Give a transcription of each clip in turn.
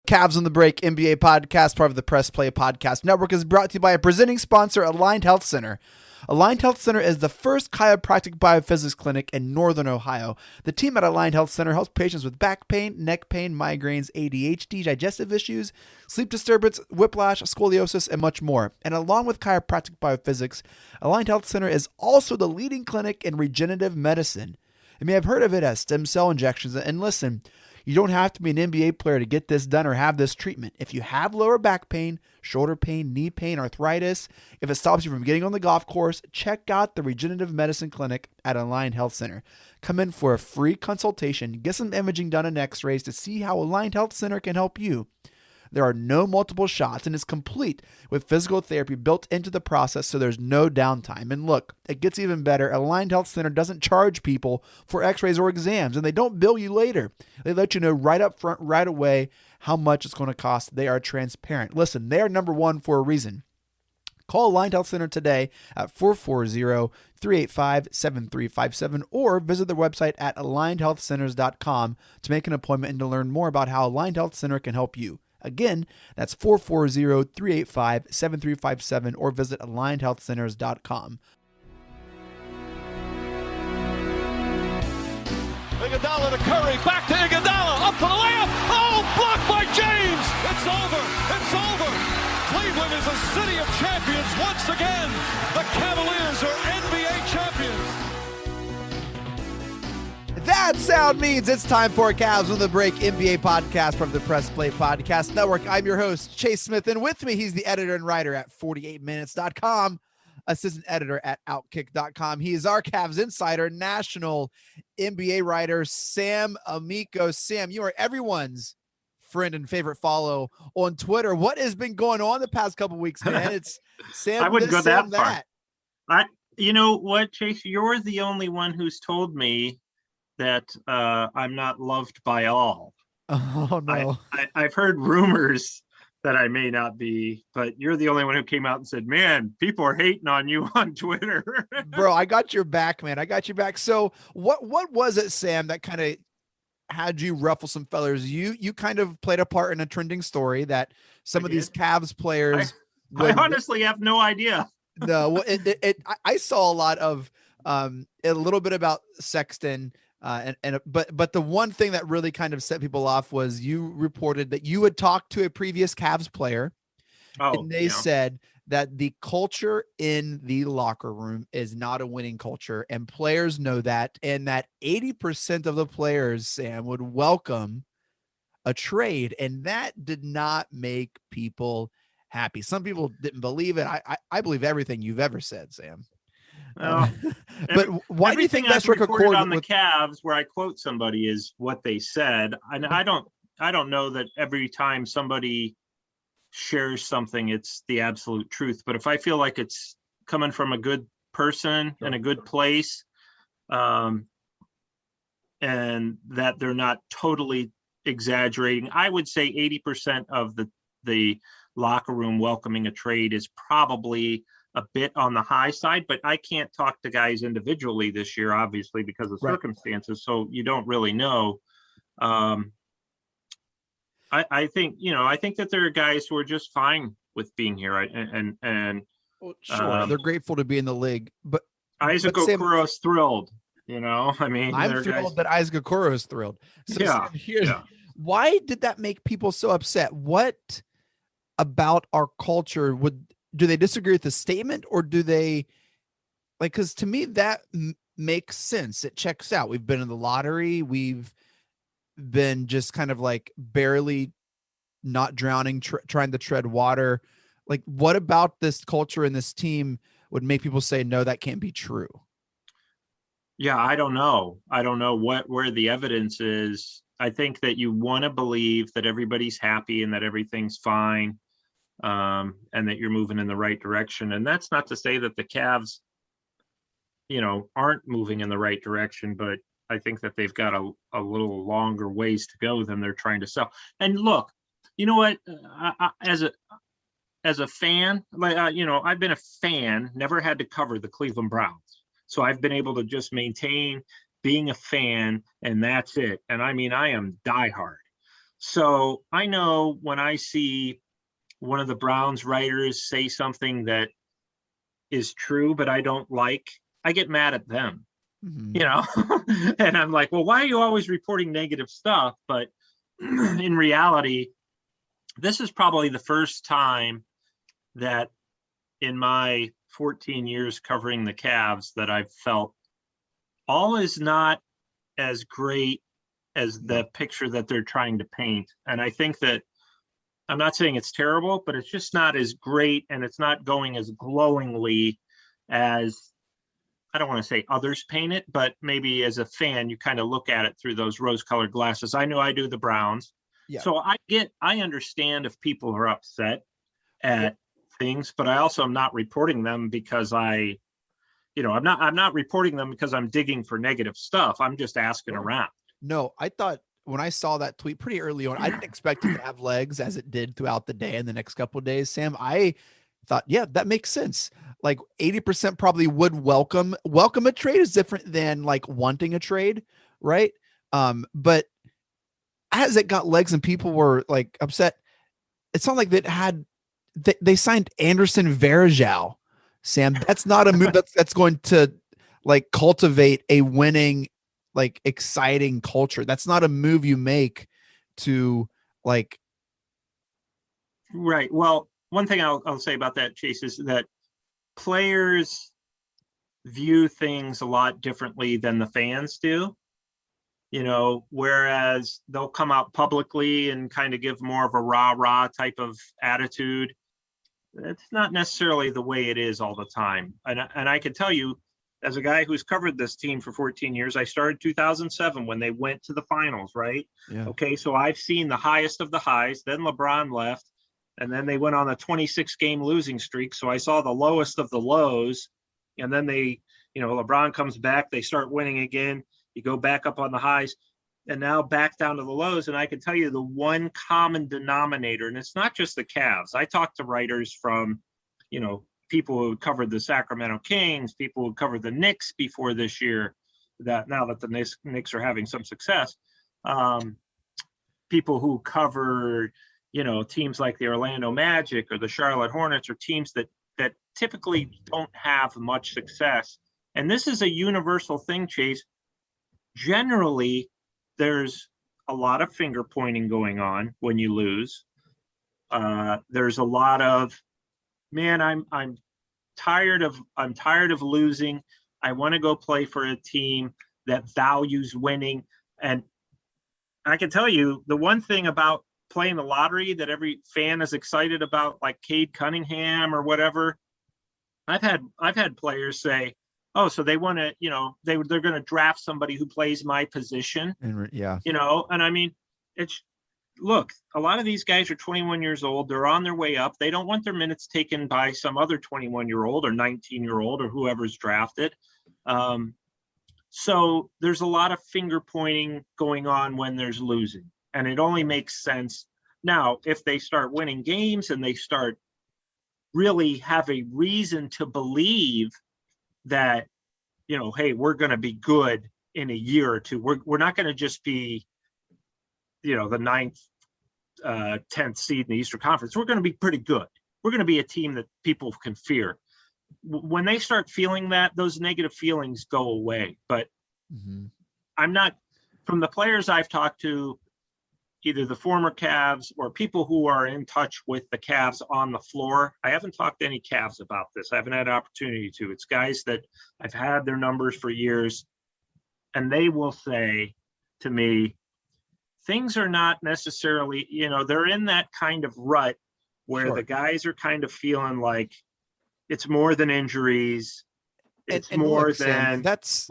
Cavs on the Break NBA podcast, part of the Press Play Podcast Network, is brought to you by a presenting sponsor, Aligned Health Center. Aligned Health Center is the first chiropractic biophysics clinic in Northern Ohio. The team at Aligned Health Center helps patients with back pain, neck pain, migraines, ADHD, digestive issues, sleep disturbance, whiplash, scoliosis, and much more. And along with chiropractic biophysics, Aligned Health Center is also the leading clinic in regenerative medicine. You may have heard of it as stem cell injections. And listen, you don't have to be an NBA player to get this done or have this treatment. If you have lower back pain, shoulder pain, knee pain, arthritis, if it stops you from getting on the golf course, check out the Regenerative Medicine Clinic at Aligned Health Center. Come in for a free consultation, get some imaging done and x-rays to see how Aligned Health Center can help you. There are no multiple shots and it's complete with physical therapy built into the process, so there's no downtime. And look, it gets even better. Aligned Health Center doesn't charge people for x-rays or exams, and they don't bill you later. They let you know right up front, right away, how much it's going to cost. They are transparent. Listen, they are number one for a reason. Call Aligned Health Center today at 440-385-7357 or visit their website at alignedhealthcenters.com to make an appointment and to learn more about how Aligned Health Center can help you. Again, that's 440-385-7357 or visit alignedhealthcenters.com. Iguodala to Curry, back to Iguodala, up for the layup. Oh, blocked by James. It's over. It's over. Cleveland is a city of champions once again. The Cavaliers are NBA champions. That sound means it's time for Cavs on the Break NBA podcast from the Press Play Podcast Network. I'm your host, Chase Smith, and with me, he's the editor and writer at 48minutes.com, assistant editor at outkick.com. He is our Cavs insider, national NBA writer, Sam Amico. Sam, you are everyone's friend and favorite follow on Twitter. What has been going on the past couple weeks, man? It's Sam. I wouldn't go Sam, that far. You know what, Chase? You're the only one who's told me that I'm not loved by all. Oh, no. I've heard rumors that I may not be, but you're the only one who came out and said, man, people are hating on you on Twitter. Bro, I got your back, man. I got your back. So what was it, Sam, that kind of had you ruffle some feathers? You kind of played a part in a trending story that some of these Cavs players. I honestly have no idea. No, I saw a lot of a little bit about Sexton. But the one thing that really kind of set people off was you reported that you had talked to a previous Cavs player, and they said that the culture in the locker room is not a winning culture, and players know that, and that 80% of the players, Sam, would welcome a trade, and that did not make people happy. Some people didn't believe it. I believe everything you've ever said, Sam. But why do you think that's recorded on the Cavs where I quote somebody is what they said? And I don't know that every time somebody shares something, it's the absolute truth. But if I feel like it's coming from a good person in a good place, and that they're not totally exaggerating, I would say 80% of the locker room welcoming a trade is probably a bit on the high side, but I can't talk to guys individually this year, obviously, because of circumstances. So you don't really know. I think that there are guys who are just fine with being here. Well, sure, they're grateful to be in the league, but Isaac Okoro's thrilled. I mean, I'm thrilled that Isaac Okoro is thrilled. So yeah, Sam, why did that make people so upset? What about our culture do they disagree with the statement, or do they because to me that makes sense. It checks out. We've been in the lottery. We've been just kind of like barely not drowning, trying to tread water. Like, what about this culture and this team would make people say, no, that can't be true? Yeah, I don't know. I don't know where the evidence is. I think that you want to believe that everybody's happy and that everything's fine. And that you're moving in the right direction. And that's not to say that the Cavs, aren't moving in the right direction, but I think that they've got a little longer ways to go than they're trying to sell. And look, you know what, as a fan, I've been a fan, never had to cover the Cleveland Browns. So I've been able to just maintain being a fan, and that's it. And I mean, I am diehard. So I know when I see one of the Browns writers say something that is true, but I don't like, I get mad at them, Mhm. you know? And I'm like, well, why are you always reporting negative stuff? But in reality, this is probably the first time that in my 14 years covering the Cavs that I've felt all is not as great as Yeah. the picture that they're trying to paint. And I think that I'm not saying it's terrible, but it's just not as great, and it's not going as glowingly as, I don't want to say others paint it, but maybe as a fan, you kind of look at it through those rose-colored glasses. I know I do the Browns. Yeah. So I understand if people are upset Well, at things, but I also am not reporting them because I'm not reporting them because I'm digging for negative stuff. I'm just asking sure. around. No, I thought when I saw that tweet pretty early on, I didn't expect it to have legs as it did throughout the day and the next couple of days. Sam, I thought, yeah, that makes sense. Like 80% probably would welcome a trade is different than like wanting a trade, right? But as it got legs and people were like upset, it's not like they signed Anderson Varejao. Sam, that's not a move that's going to like cultivate a winning, like exciting culture. That's not a move you make to like, Right. Well, one thing I'll say about that, Chase, is that players view things a lot differently than the fans do. Whereas they'll come out publicly and kind of give more of a rah-rah type of attitude. It's not necessarily the way it is all the time. And I can tell you, as a guy who's covered this team for 14 years, I started 2007 when they went to the finals, right? yeah, Okay, so I've seen the highest of the highs. Then LeBron left, and then they went on a 26-game losing streak. So I saw the lowest of the lows, and then LeBron comes back, they start winning again. You go back up on the highs, and now back down to the lows. And I can tell you the one common denominator, and it's not just the Cavs. I talked to writers from, people who covered the Sacramento Kings, people who covered the Knicks before this year, that now that the Knicks are having some success, people who covered, teams like the Orlando Magic or the Charlotte Hornets, or teams that typically don't have much success. And this is a universal thing, Chase. Generally, there's a lot of finger pointing going on when you lose. There's a lot of, man, I'm tired of losing. I want to go play for a team that values winning. And I can tell you the one thing about playing the lottery that every fan is excited about, like Cade Cunningham or whatever. I've had players say, oh, so they want to, they're going to draft somebody who plays my position, and yeah, and I mean, look, a lot of these guys are 21 years old. They're on their way up. They don't want their minutes taken by some other 21-year-old or 19-year-old or whoever's drafted. So there's a lot of finger pointing going on when there's losing, and it only makes sense. Now, if they start winning games and they start really have a reason to believe that, hey, we're going to be good in a year or two. We're not going to just be, the ninth, 10th seed in the Eastern Conference. We're going to be pretty good. We're going to be a team that people can fear. When they start feeling that, those negative feelings go away. But I'm not, from the players I've talked to, either the former Cavs or people who are in touch with the Cavs on the floor. I haven't talked to any Cavs about this. I haven't had an opportunity to. It's guys that I've had their numbers for years, and they will say to me, things are not necessarily, they're in that kind of rut where the guys are kind of feeling like it's more than injuries. It's and more look, Sam, than that's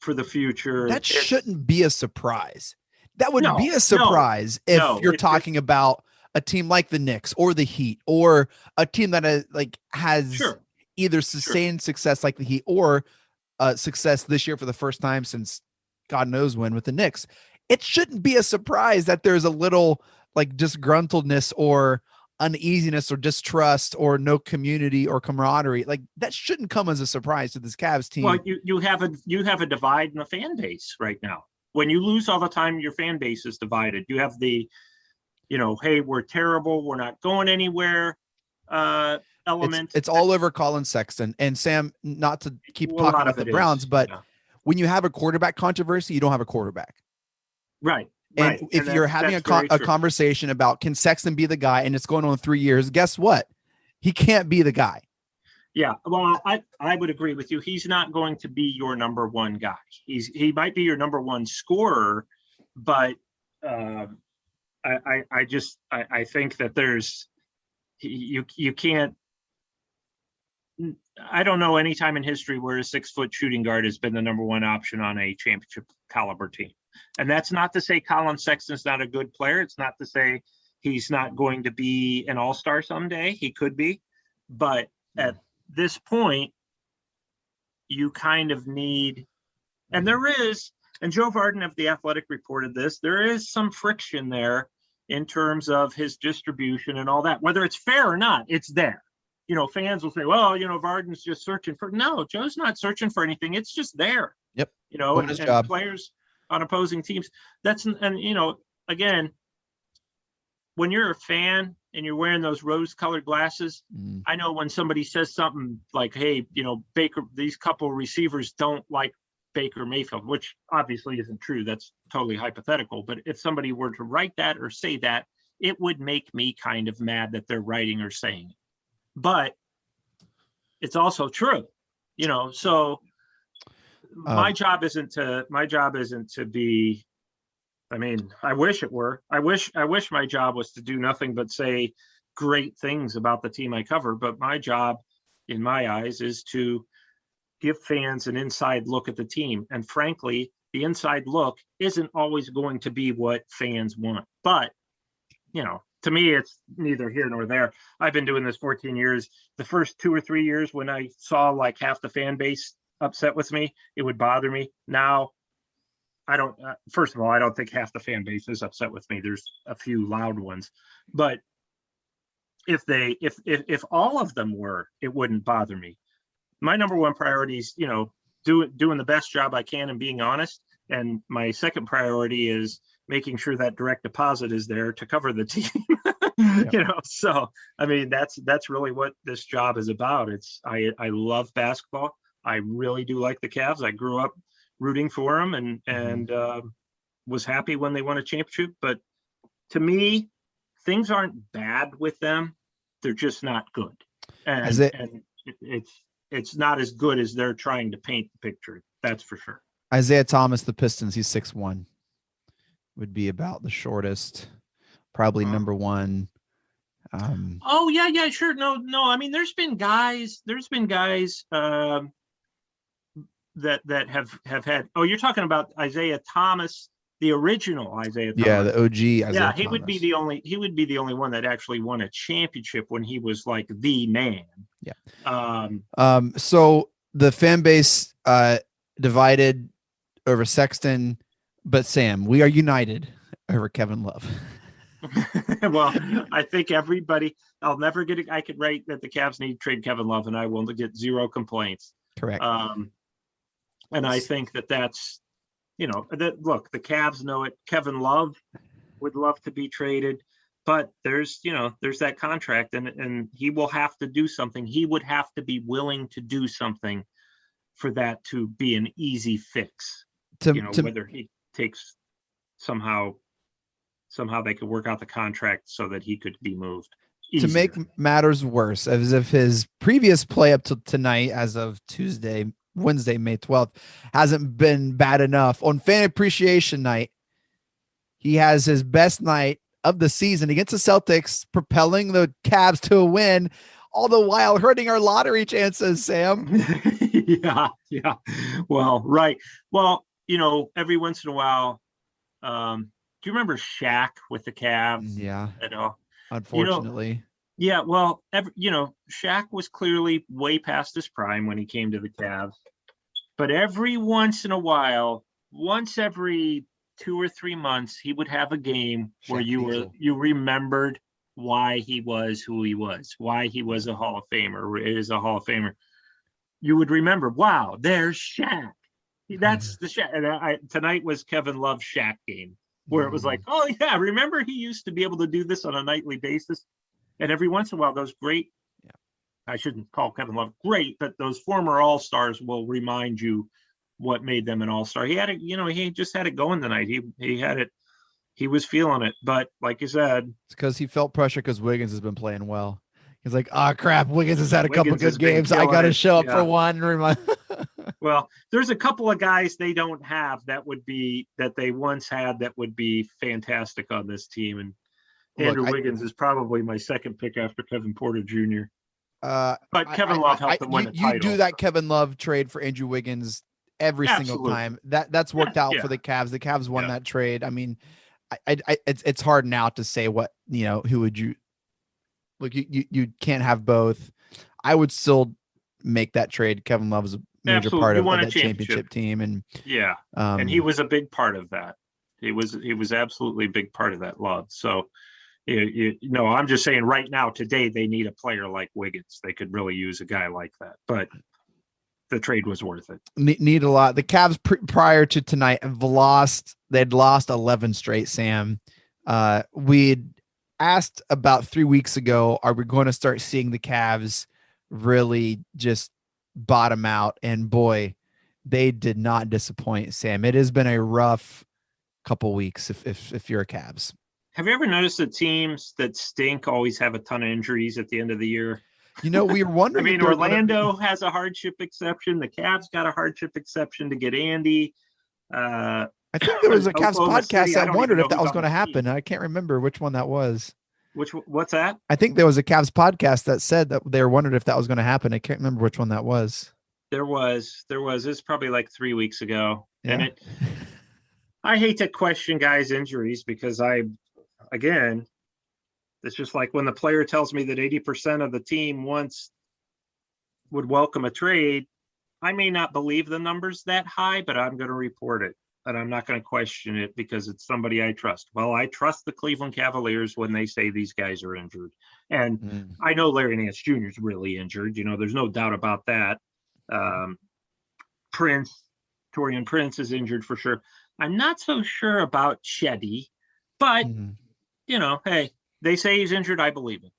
for the future. that shouldn't be a surprise. That would be a No, surprise if you're it's talking about a team like the Knicks or the Heat, or a team that has Sure. either sustained success like the Heat, or success this year for the first time since God knows when with the Knicks. It shouldn't be a surprise that there's a little like disgruntledness or uneasiness or distrust or no community or camaraderie. Like that shouldn't come as a surprise to this Cavs team. Well, you have a divide in the fan base right now. When you lose all the time, your fan base is divided. You have the hey, we're terrible, we're not going anywhere element. It's all over Colin Sexton. And Sam, not to keep Well, a talking lot about of the it Browns, is, but yeah. when you have a quarterback controversy, you don't have a quarterback. Right. And if you're having a conversation about can Sexton be the guy, and it's going on 3 years, guess what? He can't be the guy. Yeah, well, I would agree with you. He's not going to be your number one guy. He might be your number one scorer, but I think that you can't. I don't know any time in history where a 6-foot shooting guard has been the number one option on a championship caliber team. And that's not to say Colin Sexton's not a good player. It's not to say he's not going to be an all-star someday. He could be. But at this point, you kind of need, and there is, and Joe Varden of The Athletic reported this, there is some friction there in terms of his distribution and all that. Whether it's fair or not, it's there. Fans will say, well, Varden's just searching for, no, Joe's not searching for anything. It's just there. Yep. And players on opposing teams. Again, when you're a fan and you're wearing those rose-colored glasses, I know when somebody says something like, hey, Baker, these couple receivers don't like Baker Mayfield, which obviously isn't true. That's totally hypothetical. But if somebody were to write that or say that, it would make me kind of mad that they're writing or saying it. But it's also true, so my job isn't to be, I wish it were. I wish my job was to do nothing but say great things about the team I cover. But my job, in my eyes, is to give fans an inside look at the team. And frankly, the inside look isn't always going to be what fans want. But, to me, it's neither here nor there. I've been doing this 14 years. The first 2 or 3 years when I saw like half the fan base upset with me, it would bother me. Now, I don't, first of all, I don't think half the fan base is upset with me. There's a few loud ones, but if all of them were, it wouldn't bother me. My number one priority is, doing the best job I can and being honest. And my second priority is making sure that direct deposit is there to cover the team. Yep. So, that's really what this job is about. I love basketball. I really do like the Cavs. I grew up rooting for them and was happy when they won a championship. But to me, things aren't bad with them. They're just not good. And it's not as good as they're trying to paint the picture. That's for sure. Isaiah Thomas, the Pistons, he's 6'1", would be about the shortest, probably number one. Yeah, sure. No. There's been guys that have had. Oh, you're talking about Isaiah Thomas, the original Isaiah Thomas. Yeah, the OG Isaiah Thomas. He would be the only one that actually won a championship when he was like the man. Yeah. So the fan base divided over Sexton, but Sam, we are united over Kevin Love. Well, I think everybody, I could write that the Cavs need to trade Kevin Love and I will get zero complaints. Correct. And I think that's, look, the Cavs know it. Kevin Love would love to be traded, but there's that contract and he will have to do something. He would have to be willing to do something for that to be an easy fix. Whether he takes somehow they could work out the contract so that he could be moved. Easier. To make matters worse, as if his previous play up to tonight, as of Wednesday, May 12th, hasn't been bad enough. On Fan Appreciation Night, he has his best night of the season against the Celtics, propelling the Cavs to a win, all the while hurting our lottery chances, Sam. Yeah. Well, right. Well, every once in a while, do you remember Shaq with the Cavs? Yeah. Unfortunately. Yeah. Well, Shaq was clearly way past his prime when he came to the Cavs. But every once in a while, once every 2 or 3 months, he would have a game where you remembered why he was who he was, why he was a Hall of Famer, is a Hall of Famer. You would remember, wow, there's Shaq. That's the Shaq. And tonight was Kevin Love's Shaq game. where it was like, oh yeah, remember he used to be able to do this on a nightly basis, and every once in a while those great, I shouldn't call Kevin Love great, but those former all-stars will remind you what made them an all-star. He had it, he just had it going tonight. He had it. He was feeling it, but like you said, it's because he felt pressure because Wiggins has been playing well. He's like, oh crap, Wiggins has had a couple Wiggins has good been games. I got to killing it. show up Yeah. for one. Well, there's a couple of guys they don't have that they once had that would be fantastic on this team. And Andrew Wiggins is probably my second pick after Kevin Porter Jr. But Kevin Love helped them win the title. You do that Kevin Love trade for Andrew Wiggins every single time. That's worked out for the Cavs. The Cavs won that trade. I mean, it's hard now to say what, who would you look, you can't have both. I would still make that trade. Kevin Love is a major part of that championship team. And and he was a big part of that. He was absolutely a big part of that love. So, I'm just saying right now, today, they need a player like Wiggins. They could really use a guy like that, but the trade was worth it. Need a lot. The Cavs prior to tonight they'd lost 11 straight, Sam. We'd asked about 3 weeks ago, are we going to start seeing the Cavs really just bottom out? And boy, they did not disappoint, Sam. It has been a rough couple weeks if you're a Cavs. Have you ever noticed that teams that stink always have a ton of injuries at the end of the year? We were wondering. I mean, Orlando has a hardship exception. The Cavs got a hardship exception to get Andy. I think there was a Cavs podcast that wondered if that was going to happen. I can't remember which one that was. What's that? I think there was a Cavs podcast that said that they were wondering if that was going to happen. I can't remember which one that was. There was. It's probably like 3 weeks ago. Yeah. And I hate to question guys' injuries because it's just like when the player tells me that 80% of the team would welcome a trade, I may not believe the numbers that high, but I'm going to report it. And I'm not going to question it because it's somebody I trust. Well, I trust the Cleveland Cavaliers when they say these guys are injured. And I know Larry Nance Jr. is really injured. There's no doubt about that. Torian Prince is injured for sure. I'm not so sure about Chetty, but, hey, they say he's injured. I believe it.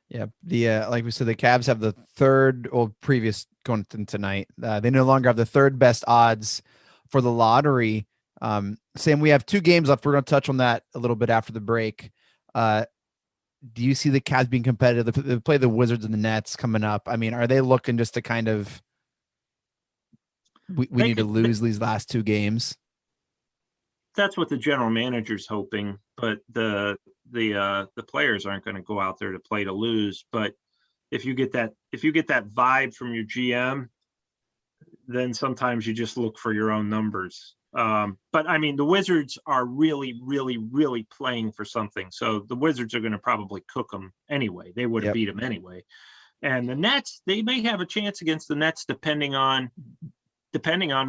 Yep. Yeah. Like we said, the Cavs have the third or previous going tonight. They no longer have the third best odds for the lottery. Sam, we have 2 games left. We're going to touch on that a little bit after the break. Do you see the Cavs being competitive? They play the Wizards and the Nets coming up. I mean, are they looking just to kind of, we need to lose these last 2 games? That's what the general manager's hoping, but the players aren't going to go out there to play to lose. But if you get that vibe from your GM, then sometimes you just look for your own numbers. But I mean, the Wizards are really, really, really playing for something. So the Wizards are going to probably cook them anyway. They would have beat them anyway. And the Nets, they may have a chance against the Nets depending on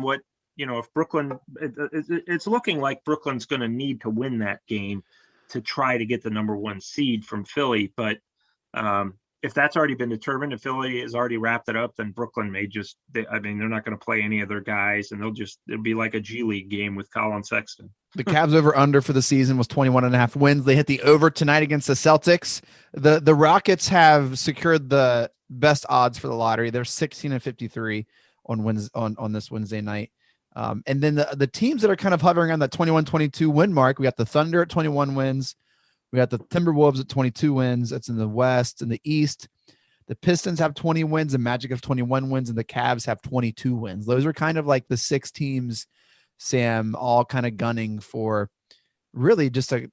what, if Brooklyn, it's looking like Brooklyn's going to need to win that game to try to get the number 1 seed from Philly. But if that's already been determined, if Philly has already wrapped it up, then Brooklyn may they're not going to play any of their guys, and it'll be like a G League game with Colin Sexton. The Cavs over under for the season was 21.5 wins. They hit the over tonight against the Celtics. The Rockets have secured the best odds for the lottery. They're 16-53 on this Wednesday night. And then the teams that are kind of hovering on that 21-22 win mark, we got the Thunder at 21 wins. We got the Timberwolves at 22 wins. That's in the West. In the East, the Pistons have 20 wins, the Magic have 21 wins, and the Cavs have 22 wins. Those are kind of like the 6 teams, Sam, all kind of gunning for really just a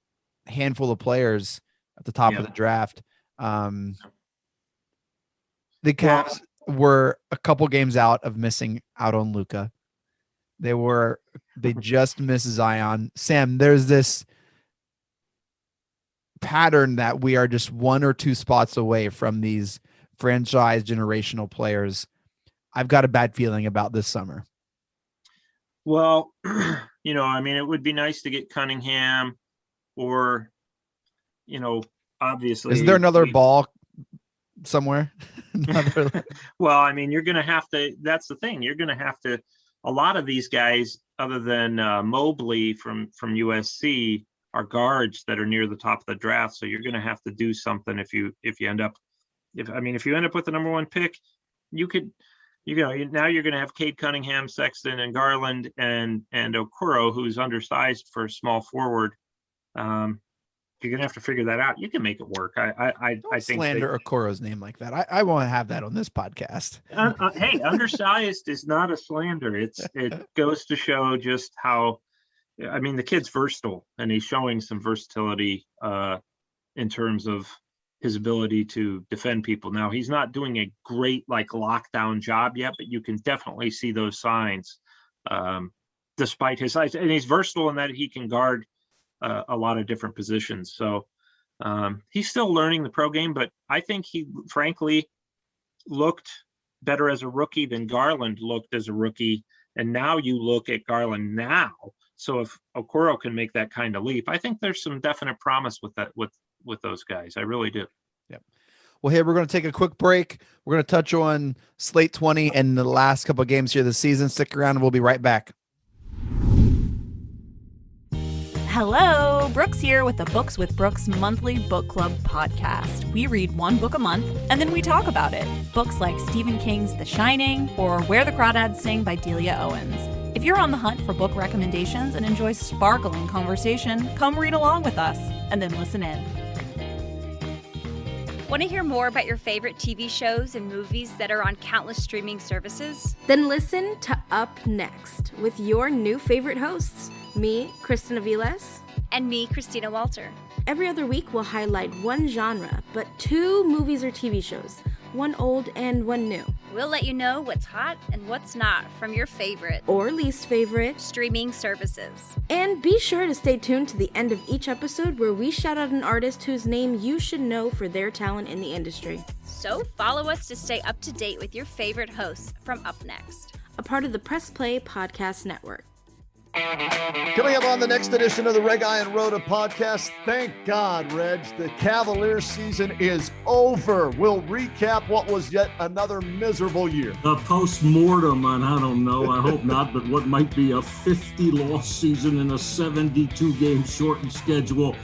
handful of players at the top of the draft. The Cavs were a couple games out of missing out on Luka. They just missed Zion. Sam, there's this pattern that we are just 1 or 2 spots away from these franchise generational players. I've got a bad feeling about this summer. Well, I mean, it would be nice to get Cunningham or, obviously. Is there another ball somewhere? Well, I mean, you're going to have to, that's the thing. You're going to have to a lot of these guys, other than Mobley from USC, are guards that are near the top of the draft. So you're going to have to do something if you end up with the number one pick. Now you're going to have Cade Cunningham, Sexton, and Garland, and Okoro, who's undersized for a small forward. You're going to have to figure that out. You can make it work. I think slander Okoro's name like that. I won't have that on this podcast. Hey, undersized is not a slander. It goes to show just how. I mean, the kid's versatile, and he's showing some versatility in terms of his ability to defend people. Now, he's not doing a great lockdown job yet, but you can definitely see those signs despite his size. And he's versatile in that he can guard a lot of different positions. So he's still learning the pro game, but I think he frankly looked better as a rookie than Garland looked as a rookie. And now you look at Garland now. So if Okoro can make that kind of leap, I think there's some definite promise with that, with those guys. I really do. Yep. Well, hey, we're going to take a quick break. We're going to touch on Slate 20 and the last couple of games here this season. Stick around and we'll be right back. Hello, Brooks here with the Books with Brooks monthly book club podcast. We read one book a month and then we talk about it. Books like Stephen King's The Shining or Where the Crawdads Sing by Delia Owens. If you're on the hunt for book recommendations and enjoy sparkling conversation, come read along with us and then listen in. Want to hear more about your favorite TV shows and movies that are on countless streaming services? Then listen to Up Next with your new favorite hosts, me, Kristen Aviles, And me, Christina Walter. Every other week we'll highlight one genre, but 2 movies or TV shows, one old and one new. We'll let you know what's hot and what's not from your favorite or least favorite streaming services. And be sure to stay tuned to the end of each episode where we shout out an artist whose name you should know for their talent in the industry. So follow us to stay up to date with your favorite hosts from Up Next, a part of the Press Play Podcast Network. Coming up on the next edition of the Reg Iron Rhoda podcast, thank God, Reg, the Cavaliers season is over. We'll recap what was yet another miserable year. A post-mortem on, I don't know, I hope not, but what might be a 50-loss season and a 72-game shortened schedule.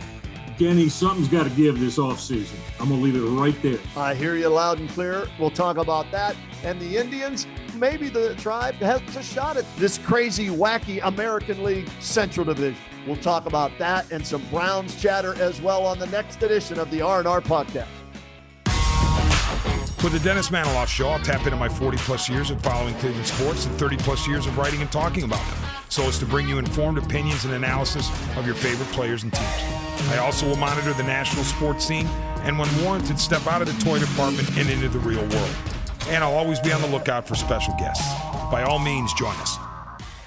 Kenny, something's got to give this offseason. I'm going to leave it right there. I hear you loud and clear. We'll talk about that. And the Indians, maybe the tribe has a shot at this crazy, wacky American League Central Division. We'll talk about that and some Browns chatter as well on the next edition of the R&R podcast. For the Dennis Maniloff Show, I'll tap into my 40-plus years of following Cleveland sports and 30-plus years of writing and talking about them, so as to bring you informed opinions and analysis of your favorite players and teams. I also will monitor the national sports scene and, when warranted, step out of the toy department and into the real world. And I'll always be on the lookout for special guests. By all means, join us.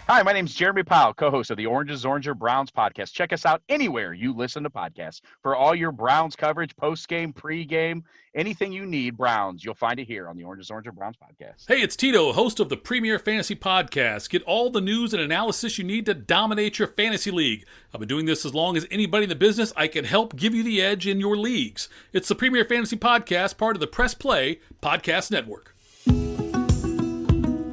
Hi, my name's Jeremy Powell, co-host of the Oranges, Oranger Browns podcast. Check us out anywhere you listen to podcasts. For all your Browns coverage, post-game, pre-game, anything you need Browns, you'll find it here on the Oranges, Oranger Browns podcast. Hey, it's Tito, host of the Premier Fantasy Podcast. Get all the news and analysis you need to dominate your fantasy league. I've been doing this as long as anybody in the business. I can help give you the edge in your leagues. It's the Premier Fantasy Podcast, part of the Press Play Podcast Network.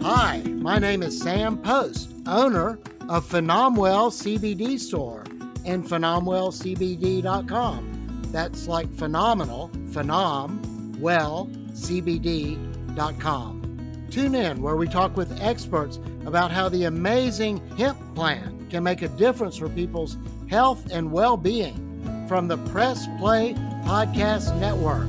Hi, my name is Sam Post, owner of Phenomwell CBD Store and PhenomwellCBD.com. That's like phenomenal, PhenomwellCBD.com. Tune in where we talk with experts about how the amazing hemp plant can make a difference for people's health and well-being from the Press Play Podcast Network.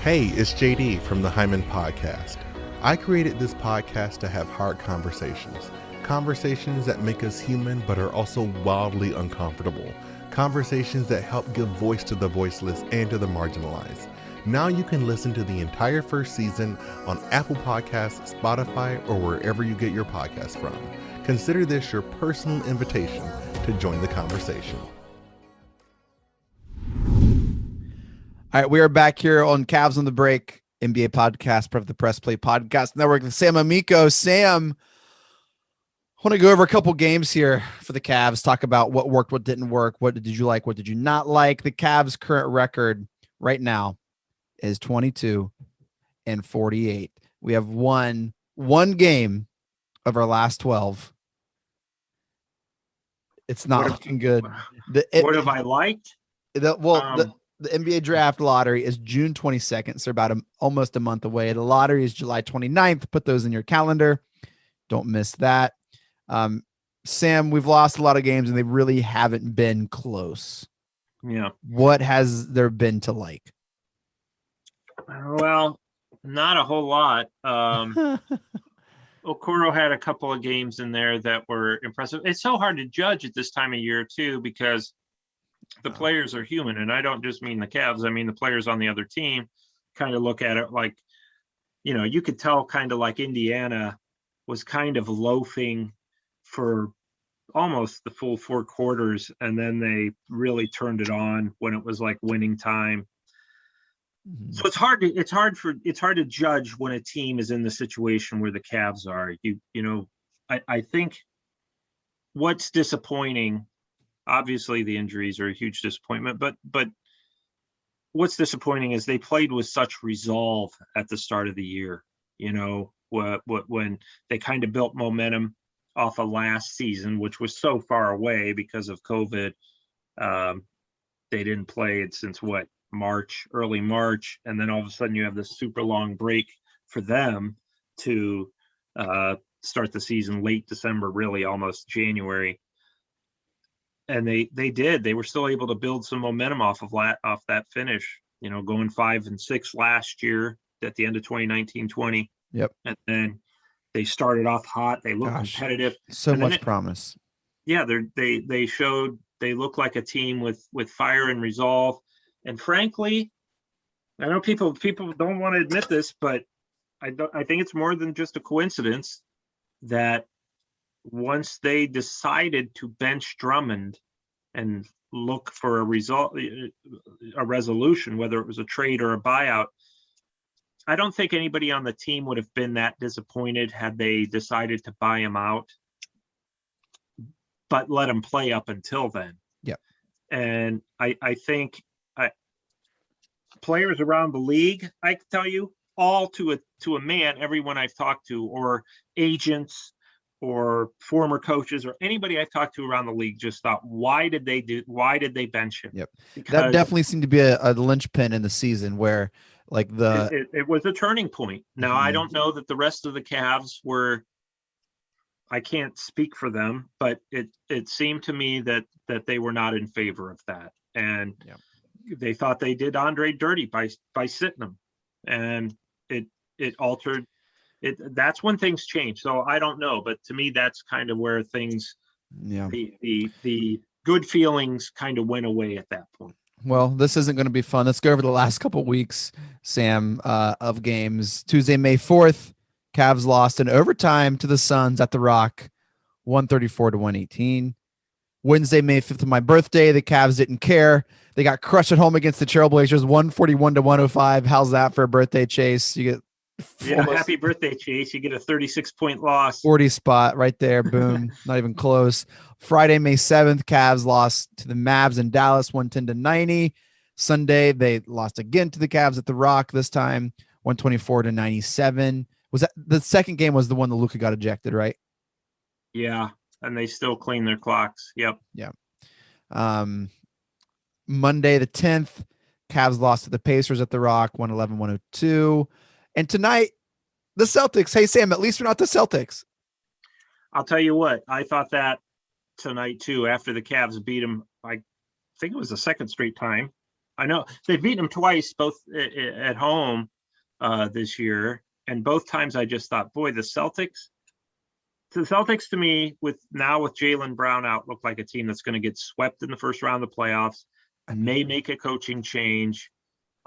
Hey, it's JD from the Hyman Podcast. I created this podcast to have hard conversations. Conversations that make us human but are also wildly uncomfortable. Conversations that help give voice to the voiceless and to the marginalized. Now you can listen to the entire first season on Apple Podcasts, Spotify, or wherever you get your podcasts from. Consider this your personal invitation to join the conversation. All right, we are back here on Cavs on the Break, NBA podcast, part of the Press Play Podcast Network. Sam Amico. Sam, I want to go over a couple games here for the Cavs, talk about what worked, what didn't work, what did you like, what did you not like. The Cavs' current record right now is 22-8. and 48. We have won one game of our last 12. It's not looking good. What have I liked? The NBA draft lottery is June 22nd, so about almost a month away. The lottery is July 29th. Put those in your calendar. Don't miss that. Sam, we've lost a lot of games, and they really haven't been close. Yeah. What has there been to like? Well, not a whole lot. Okoro had a couple of games in there that were impressive. It's so hard to judge at this time of year, too, because the players are human. And I don't just mean the Cavs. I mean the players on the other team kind of look at it like, you could tell kind of like Indiana was kind of loafing for almost the full 4 quarters. And then they really turned it on when it was like winning time. So it's hard to judge when a team is in the situation where the Cavs are. I think what's disappointing, obviously the injuries are a huge disappointment, but what's disappointing is they played with such resolve at the start of the year. When they kind of built momentum off of last season, which was so far away because of COVID. They didn't play it since early March, and then all of a sudden you have this super long break for them to start the season late December, really almost January. And they were still able to build some momentum off that finish, going 5-6 last year at the end of 2019-20. Yep. And then they started off hot. They looked competitive. So much promise. Yeah. They look like a team with fire and resolve. And frankly, I know people don't want to admit this, but I think it's more than just a coincidence that once they decided to bench Drummond and look for a resolution, whether it was a trade or a buyout, I don't think anybody on the team would have been that disappointed had they decided to buy him out, but let him play up until then. Yeah. And I think players around the league, I can tell you, all to a man, everyone I've talked to, or agents or former coaches or anybody I've talked to around the league, just thought, why did they bench him? Yep. Because that definitely seemed to be a linchpin in the season where like it was a turning point. Now, I don't know that the rest of the Cavs were, I can't speak for them, but it seemed to me that they were not in favor of that. And they thought they did Andre dirty by sitting him, and it altered it. That's when things change. So I don't know, but to me, that's kind of where things, the good feelings kind of went away at that point. Well, this isn't going to be fun. Let's go over the last couple of weeks, Sam, of games. Tuesday, May 4th, Cavs lost in overtime to the Suns at the Rock, 134-118. Wednesday, May 5th, my birthday, the Cavs didn't care. They got crushed at home against the Trailblazers, 141-105. How's that for a birthday, Chase? You get happy birthday, Chase. You get a 36-point loss. 40 spot right there. Boom. Not even close. Friday, May 7th, Cavs lost to the Mavs in Dallas, 110-90. Sunday, they lost again to the Cavs at the Rock, this time 124-97. Was that the second game? Was the one that Luka got ejected, right? Yeah, and they still clean their clocks. Yep. Yeah. Monday the 10th, Cavs lost to the Pacers at the Rock, 111-102. And tonight, the Celtics. Hey, Sam, at least we're not the Celtics. I'll tell you what, I thought that tonight too, after the Cavs beat them. I think it was the second straight time. I know they've beaten them twice, both at home this year. And both times I just thought, boy, the Celtics to me, with Jaylen Brown out, look like a team that's going to get swept in the first round of the playoffs. May make a coaching change.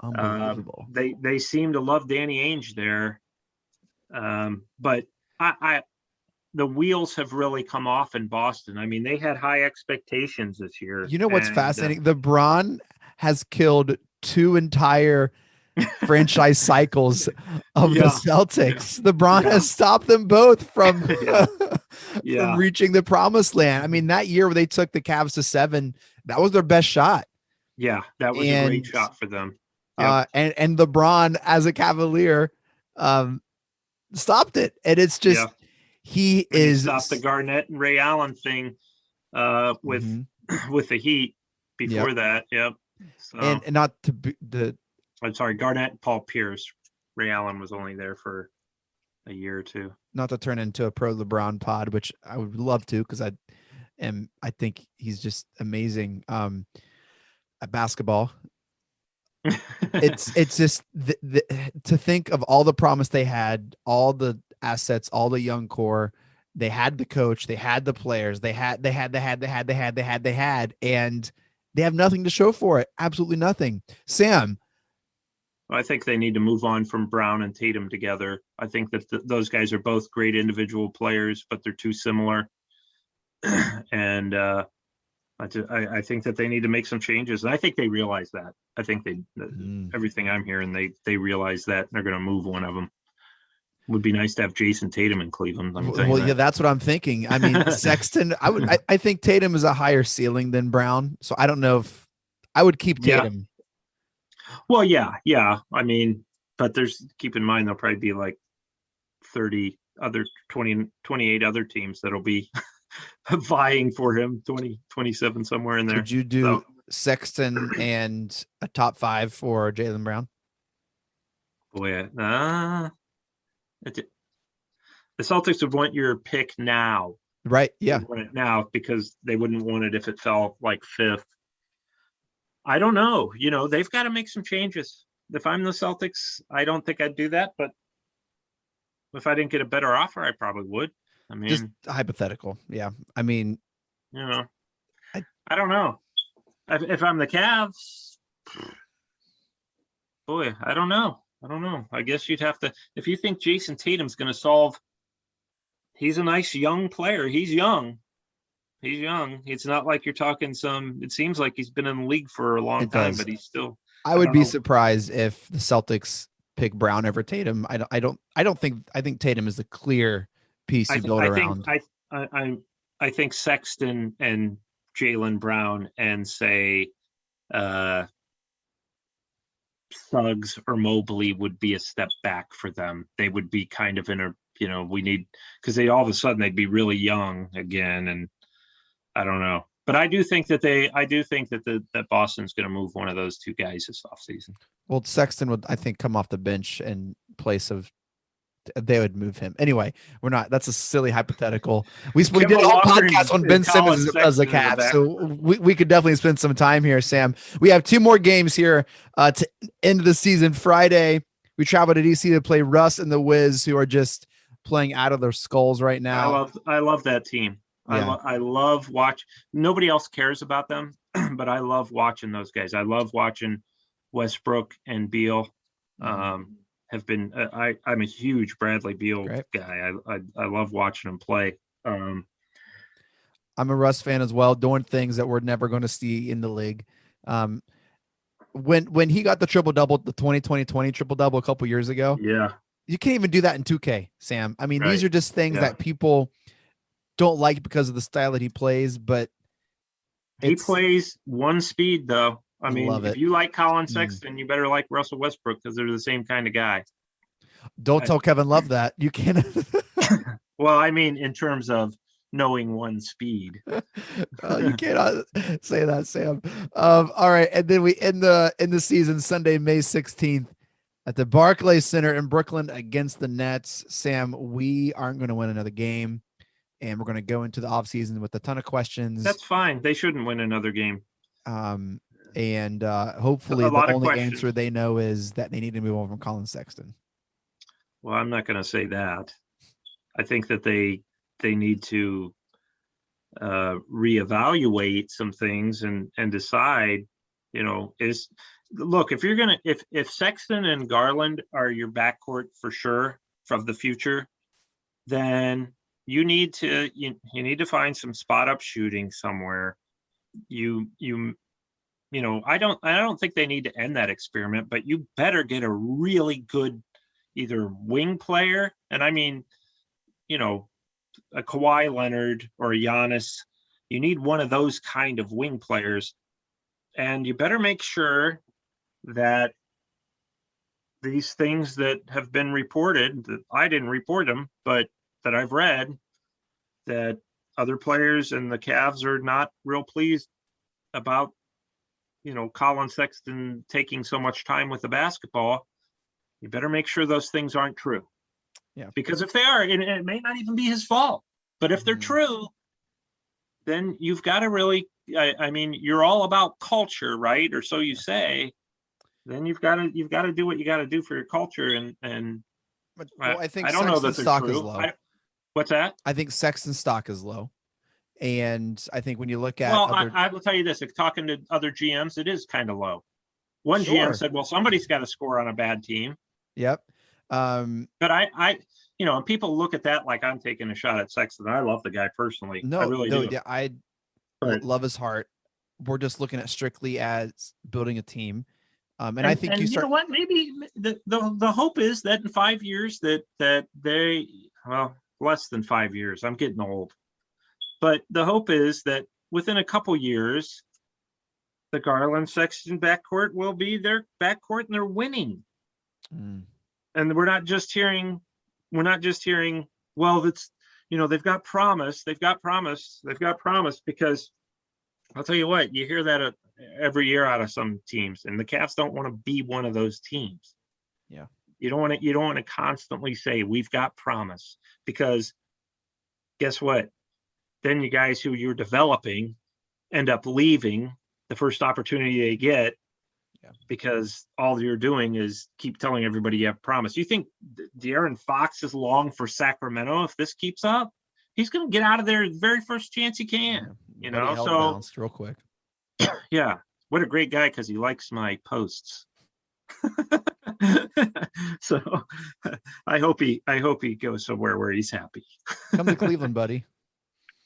Unbelievable. They seem to love Danny Ainge there. But the wheels have really come off in Boston. I mean, they had high expectations this year. You know what's fascinating? LeBron has killed 2 entire franchise cycles of the Celtics. LeBron has stopped them both from reaching the promised land. I mean, that year where they took the Cavs to 7, that was their best shot. Yeah, that was a great shot for them. And LeBron, as a Cavalier, stopped it. And it's just, he stopped the Garnett and Ray Allen thing with the Heat before that. Yep. So, and not to be I'm sorry, Garnett and Paul Pierce. Ray Allen was only there for a year or two. Not to turn into a pro LeBron pod, which I would love to, because I think he's just amazing at basketball. It's just to think of all the promise they had, all the assets, all the young core. They had the coach, they had the players, they had, and they have nothing to show for it. Absolutely nothing. Sam. I think they need to move on from Brown and Tatum together. I think that those guys are both great individual players, but they're too similar. And I think that they need to make some changes. And I think they realize that. I think everything I'm hearing, they realize that, and they're going to move one of them. Would be nice to have Jason Tatum in Cleveland. Yeah, that's what I'm thinking. I mean, Sexton, I think Tatum is a higher ceiling than Brown. So I don't know if I would keep Tatum. Yeah. Well, yeah. I mean, but keep in mind, there'll probably be like 28 other teams that'll be vying for him, 27 somewhere in there. Would you do Sexton and a top 5 for Jaylen Brown? Boy, the Celtics would want your pick now. Right, yeah. They want it now because they wouldn't want it if it fell like 5th. I don't know. They've got to make some changes. If I'm the Celtics, I don't think I'd do that. But if I didn't get a better offer, I probably would. I mean, just hypothetical. Yeah. I mean, I don't know. If I'm the Cavs, boy, I don't know. I guess you'd have to, if you think Jason Tatum's going to solve, he's a nice young player. He's young. It's not like you're talking it seems like he's been in the league for a long time, but he's still. I would be surprised if the Celtics pick Brown over Tatum. I think Tatum is the clear piece to build around. I think Sexton and Jaylen Brown and say Suggs or Mobley would be a step back for them. They would be kind of we need, because they all of a sudden they'd be really young again, and I don't know. But I do think that that Boston's going to move one of those two guys this offseason. Well, Sexton would, I think, come off the bench in place of. They would move him anyway. We're not. That's a silly hypothetical. We did a whole podcast on Ben Simmons as a Cap, so we could definitely spend some time here, Sam. We have 2 more games here to end the season. Friday, we travel to DC to play Russ and the Wiz, who are just playing out of their skulls right now. I love that team. Yeah. I love watch. Nobody else cares about them, but I love watching those guys. I love watching Westbrook and Beal. Have been. I'm a huge Bradley Beal guy. I love watching him play. I'm a Russ fan as well, doing things that we're never going to see in the league. When he got the triple-double, the 2020 triple-double a couple years ago, you can't even do that in 2K, Sam. I mean, these are just things that people don't like because of the style that he plays, but he plays one speed though. I mean, if you like Colin Sexton, you better like Russell Westbrook because they're the same kind of guy. Don't tell Kevin Love that. You can't. Well, I mean, in terms of knowing one speed. You cannot say that, Sam. All right, and then we end the season Sunday, May 16th at the Barclays Center in Brooklyn against the Nets. Sam, we aren't going to win another game, and we're going to go into the offseason with a ton of questions. That's fine. They shouldn't win another game. And hopefully the only answer they know is that they need to move on from Colin Sexton. Well, I'm not going to say that. I think that they need to reevaluate some things and decide, look, if Sexton and Garland are your backcourt for sure from the future, then you need to find some spot up shooting somewhere. I don't think they need to end that experiment, but you better get a really good either wing player, and I mean, a Kawhi Leonard or a Giannis. You need one of those kind of wing players, and you better make sure that these things that have been reported, that I didn't report them, but that I've read, that other players and the Cavs are not real pleased about, Colin Sexton taking so much time with the basketball. You better make sure those things aren't true. Yeah. Because if they are, it may not even be his fault. But if they're true, then you've got to really, you're all about culture, right? Or so you say. Then you've got to do what you got to do for your culture. I think I don't know that Sexton's they're stock true. is low. What's that? I think Sexton's stock is low. And I think when you look at I will tell you this, if talking to other GMs, it is kind of low. One GM said, well, somebody's got to score on a bad team. Yep. But and people look at that like I'm taking a shot at Sexton. I love the guy personally. I really do. Yeah, I love his heart. We're just looking at strictly as building a team. I think you know what? Maybe the hope is that in 5 years that they, less than 5 years. I'm getting old. But the hope is that within a couple years, the Garland Sexton backcourt will be their backcourt and they're winning. And we're not just hearing, well, that's, they've got promise, because I'll tell you what, you hear that every year out of some teams, and the Cavs don't want to be one of those teams. Yeah. You don't want to constantly say we've got promise, because guess what? Then you guys who you're developing end up leaving the first opportunity they get, because all you're doing is keep telling everybody you have promise. You think De'Aaron Fox is long for Sacramento if this keeps up? He's going to get out of there the very first chance he can. So bounced real quick. Yeah, what a great guy, because he likes my posts. So I hope he goes somewhere where he's happy. Come to Cleveland, buddy.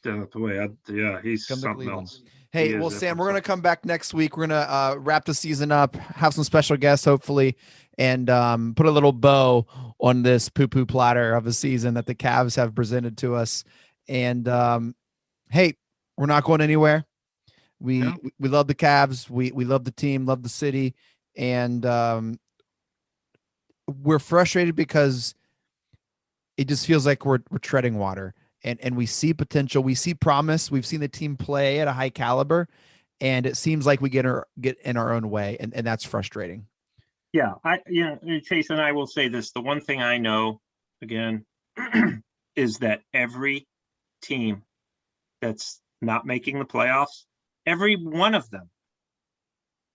He's something else. Hey, well, Sam, we're going to come back next week. We're going to wrap the season up, have some special guests, hopefully, and put a little bow on this poo-poo platter of a season that the Cavs have presented to us. And, hey, we're not going anywhere. We love the Cavs. We love the team, love the city. And we're frustrated because it just feels like we're treading water. And we see potential, we see promise. We've seen the team play at a high caliber, and it seems like we get in our own way, and that's frustrating. Yeah, Chase, and I will say this: the one thing I know, again, is that every team that's not making the playoffs, every one of them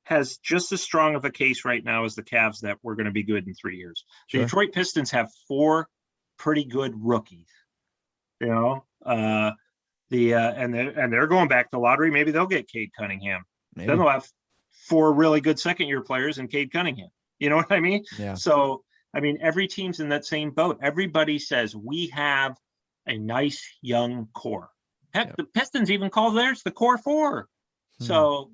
has just as strong of a case right now as the Cavs that we're going to be good in 3 years. Sure. The Detroit Pistons have 4 pretty good rookies. And they're going back to lottery. Maybe they'll get Cade Cunningham. Maybe. Then they'll have 4 really good second-year players and Cade Cunningham. You know what I mean? Yeah. So, every team's in that same boat. Everybody says we have a nice young core. Heck, the Pistons even call theirs the core 4. So,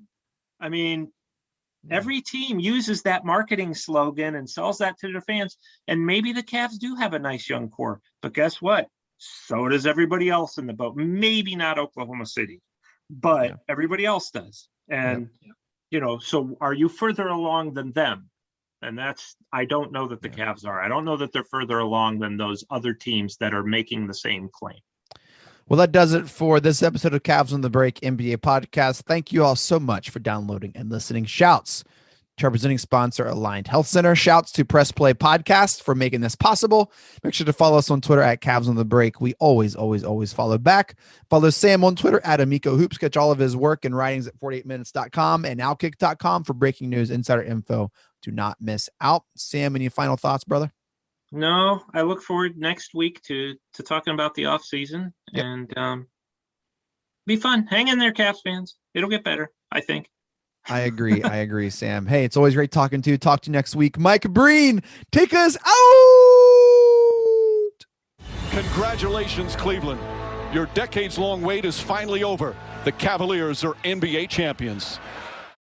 every team uses that marketing slogan and sells that to their fans. And maybe the Cavs do have a nice young core. But guess what? So does everybody else in the boat. Maybe not Oklahoma City, but everybody else does. And, so are you further along than them? And I don't know that the Cavs are. I don't know that they're further along than those other teams that are making the same claim. Well, that does it for this episode of Cavs on the Break NBA podcast. Thank you all so much for downloading and listening. Shouts to our presenting sponsor, Aligned Health Center. Shouts to Press Play Podcast for making this possible. Make sure to follow us on Twitter at Cavs on the Break. We always follow back. Follow Sam on Twitter at Amico Hoops. Catch all of his work and writings at 48minutes.com and nowkick.com for breaking news, insider info. Do not miss out. Sam, any final thoughts, brother? No, I look forward next week to talking about the off season and be fun. Hang in there, Cavs fans. It'll get better, I think. I agree, Sam. Hey, it's always great talking to you. Talk to you next week. Mike Breen, take us out. Congratulations, Cleveland. Your decades-long wait is finally over. The Cavaliers are NBA champions.